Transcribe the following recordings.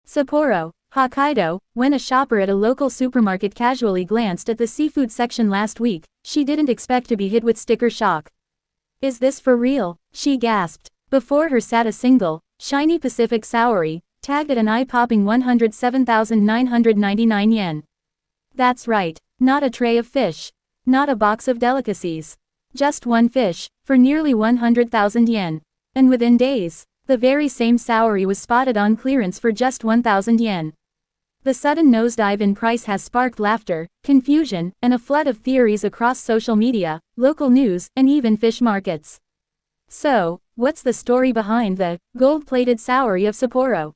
Sapporo, Hokkaido. When a shopper at a local supermarket casually glanced at the seafood section last week, she didn't expect to be hit with sticker shock. "Is this for real?" she gasped. Before her sat a single, shiny Pacific Sauri, tagged at an eye-popping 107,999 yen. That's right, not a tray of fish. Not a box of delicacies. Just one fish, for nearly 100,000 yen. And within days, the very same Sauri was spotted on clearance for just 1,000 yen. The sudden nosedive in price has sparked laughter, confusion, and a flood of theories across social media, local news, and even fish markets. So, what's the story behind the gold-plated Sauri of Sapporo?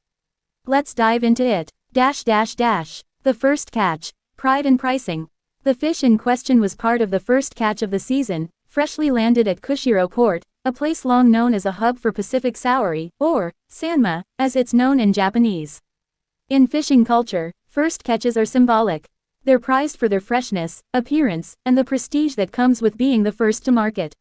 Let's dive into it. The first catch, pride and pricing. The fish in question was part of the first catch of the season, freshly landed at Kushiro Port, a place long known as a hub for Pacific Sauri, or sanma, as it's known in Japanese. In fishing culture, first catches are symbolic. They're prized for their freshness, appearance, and the prestige that comes with being the first to market.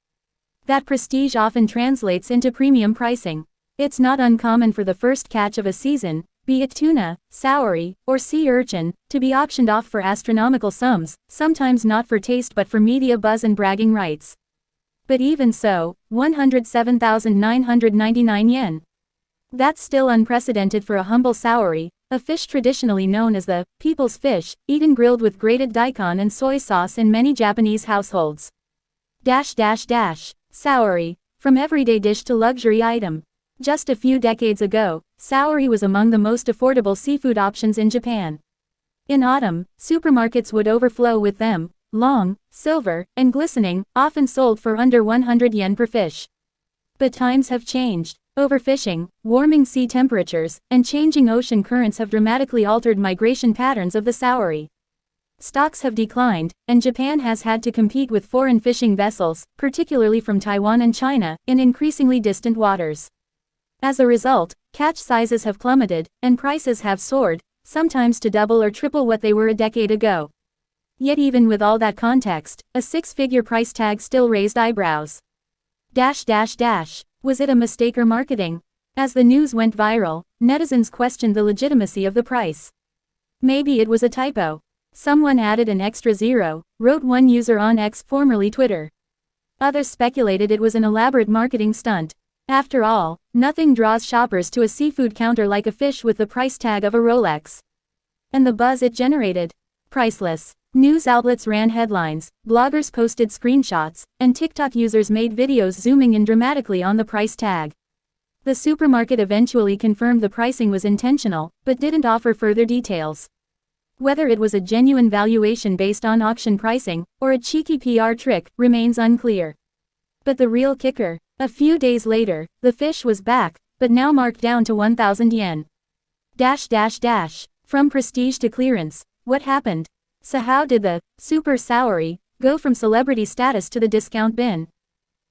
That prestige often translates into premium pricing. It's not uncommon for the first catch of a season, be it tuna, sauri, or sea urchin, to be auctioned off for astronomical sums, sometimes not for taste but for media buzz and bragging rights. But even so, 107,999 yen. That's still unprecedented for a humble sauri, a fish traditionally known as the people's fish, eaten grilled with grated daikon and soy sauce in many Japanese households. Sauri, from everyday dish to luxury item. Just a few decades ago, sauri was among the most affordable seafood options in Japan. In autumn, supermarkets would overflow with them, long, silver, and glistening, often sold for under 100 yen per fish. But times have changed. Overfishing, warming sea temperatures, and changing ocean currents have dramatically altered migration patterns of the sauri. Stocks have declined, and Japan has had to compete with foreign fishing vessels, particularly from Taiwan and China, in increasingly distant waters. As a result, catch sizes have plummeted, and prices have soared, sometimes to double or triple what they were a decade ago. Yet even with all that context, a six-figure price tag still raised eyebrows. Was it a mistake or marketing? As the news went viral, netizens questioned the legitimacy of the price. Maybe it was a typo. Someone added an extra zero, wrote one user on X, formerly Twitter. Others speculated it was an elaborate marketing stunt. After all, nothing draws shoppers to a seafood counter like a fish with the price tag of a Rolex. And the buzz it generated? Priceless. News outlets ran headlines, bloggers posted screenshots, and TikTok users made videos zooming in dramatically on the price tag. The supermarket eventually confirmed the pricing was intentional, but didn't offer further details. Whether it was a genuine valuation based on auction pricing, or a cheeky PR trick, remains unclear. But the real kicker, a few days later, the fish was back, but now marked down to 1,000 yen. From prestige to clearance, what happened? So how did the super sauri go from celebrity status to the discount bin?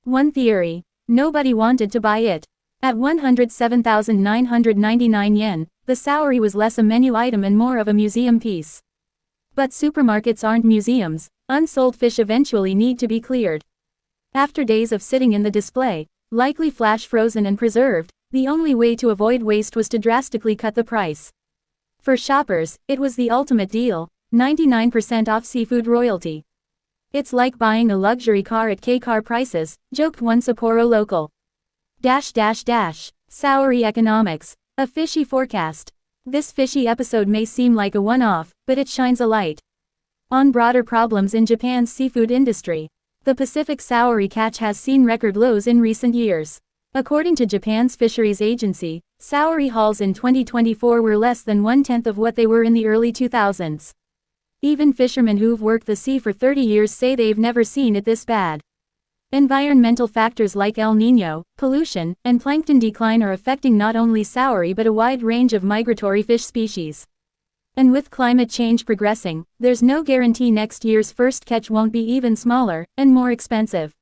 One theory: nobody wanted to buy it. At 107,999 yen, the sauri was less a menu item and more of a museum piece. But supermarkets aren't museums. Unsold fish eventually need to be cleared. After days of sitting in the display, likely flash frozen and preserved, the only way to avoid waste was to drastically cut the price. For shoppers, it was the ultimate deal. 99% off seafood royalty. It's like buying a luxury car at K-car prices, joked one Sapporo local. Sauri economics. A fishy forecast. This fishy episode may seem like a one-off, but it shines a light on broader problems in Japan's seafood industry. The Pacific sauri catch has seen record lows in recent years. According to Japan's fisheries agency, sauri hauls in 2024 were less than 1/10 of what they were in the early 2000s. Even fishermen who've worked the sea for 30 years say they've never seen it this bad. Environmental factors like El Niño, pollution, and plankton decline are affecting not only sauri but a wide range of migratory fish species. And with climate change progressing, there's no guarantee next year's first catch won't be even smaller and more expensive.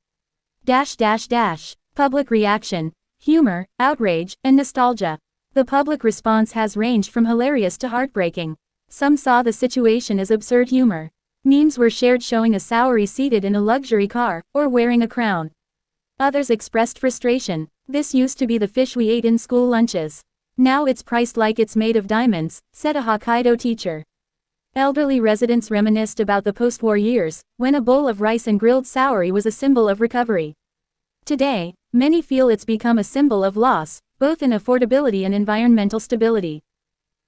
Public reaction, humor, outrage, and nostalgia. The public response has ranged from hilarious to heartbreaking. Some saw the situation as absurd humor. Memes were shared showing a sauri seated in a luxury car, or wearing a crown. Others expressed frustration. This used to be the fish we ate in school lunches. Now it's priced like it's made of diamonds, said a Hokkaido teacher. Elderly residents reminisced about the post-war years, when a bowl of rice and grilled sauri was a symbol of recovery. Today, many feel it's become a symbol of loss, both in affordability and environmental stability.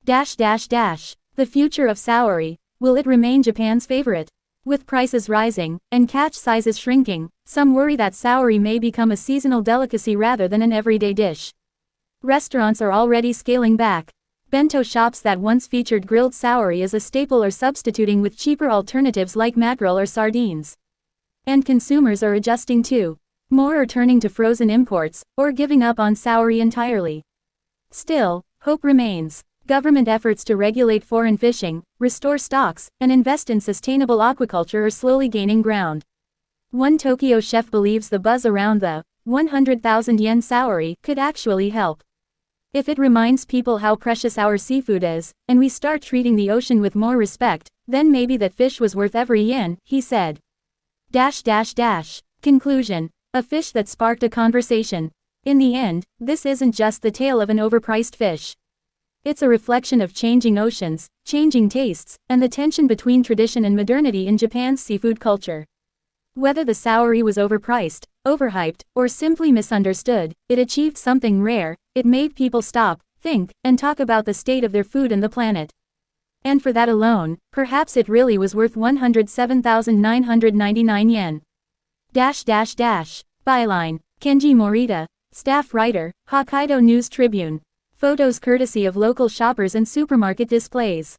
The future of sauri, will it remain Japan's favorite? With prices rising, and catch sizes shrinking, some worry that sauri may become a seasonal delicacy rather than an everyday dish. Restaurants are already scaling back. Bento shops that once featured grilled sauri as a staple are substituting with cheaper alternatives like mackerel or sardines. And consumers are adjusting too. More are turning to frozen imports, or giving up on sauri entirely. Still, hope remains. Government efforts to regulate foreign fishing, restore stocks, and invest in sustainable aquaculture are slowly gaining ground. One Tokyo chef believes the buzz around the 100,000 yen sauri could actually help. If it reminds people how precious our seafood is, and we start treating the ocean with more respect, then maybe that fish was worth every yen, he said. Conclusion. A fish that sparked a conversation. In the end, this isn't just the tale of an overpriced fish. It's a reflection of changing oceans, changing tastes, and the tension between tradition and modernity in Japan's seafood culture. Whether the sauri was overpriced, overhyped, or simply misunderstood, it achieved something rare. It made people stop, think, and talk about the state of their food and the planet. And for that alone, perhaps it really was worth 107,999 yen. Byline. Kenji Morita, staff writer, Hokkaido News Tribune. Photos courtesy of local shoppers and supermarket displays.